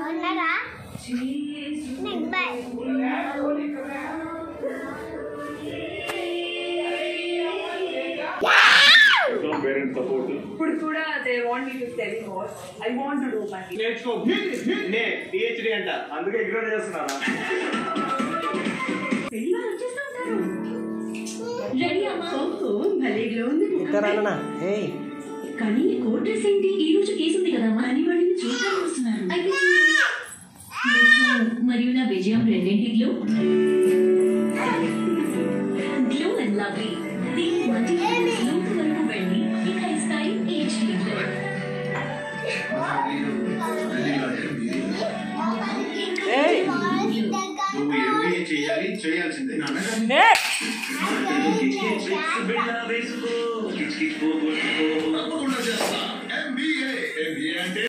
బాగున్నారా? ఇప్పుడు కూడా they want me to study more. I want to do my నేర్చుకో నే PhD అంట అందుకే ఇగ్నోర్ చేస్తున్నారా పెళ్లి వాళ్ళు వచ్చేస్తా ఉంటారు. రెడీ అమ్మా. భలే గ్లో ఉంది ఇద్దరానా ఏయ్ కానీ కోర్ట్ డ్రెస్ ఏంటి? ఈ రోజు కేసు ఉంది కదా అని వాడిని చూడడానికి వస్తున్నారు. అయితే మరియు నా విజయం రెండింటి గ్లో గ్లో అండ్ లవ్లీ దీని మధ్య లోతు వరకు వెళ్ళి ఇక ఇస్తాయి HD గ్లో. ఏయ్ చేయాల్సిందే ఏ MBA అంటే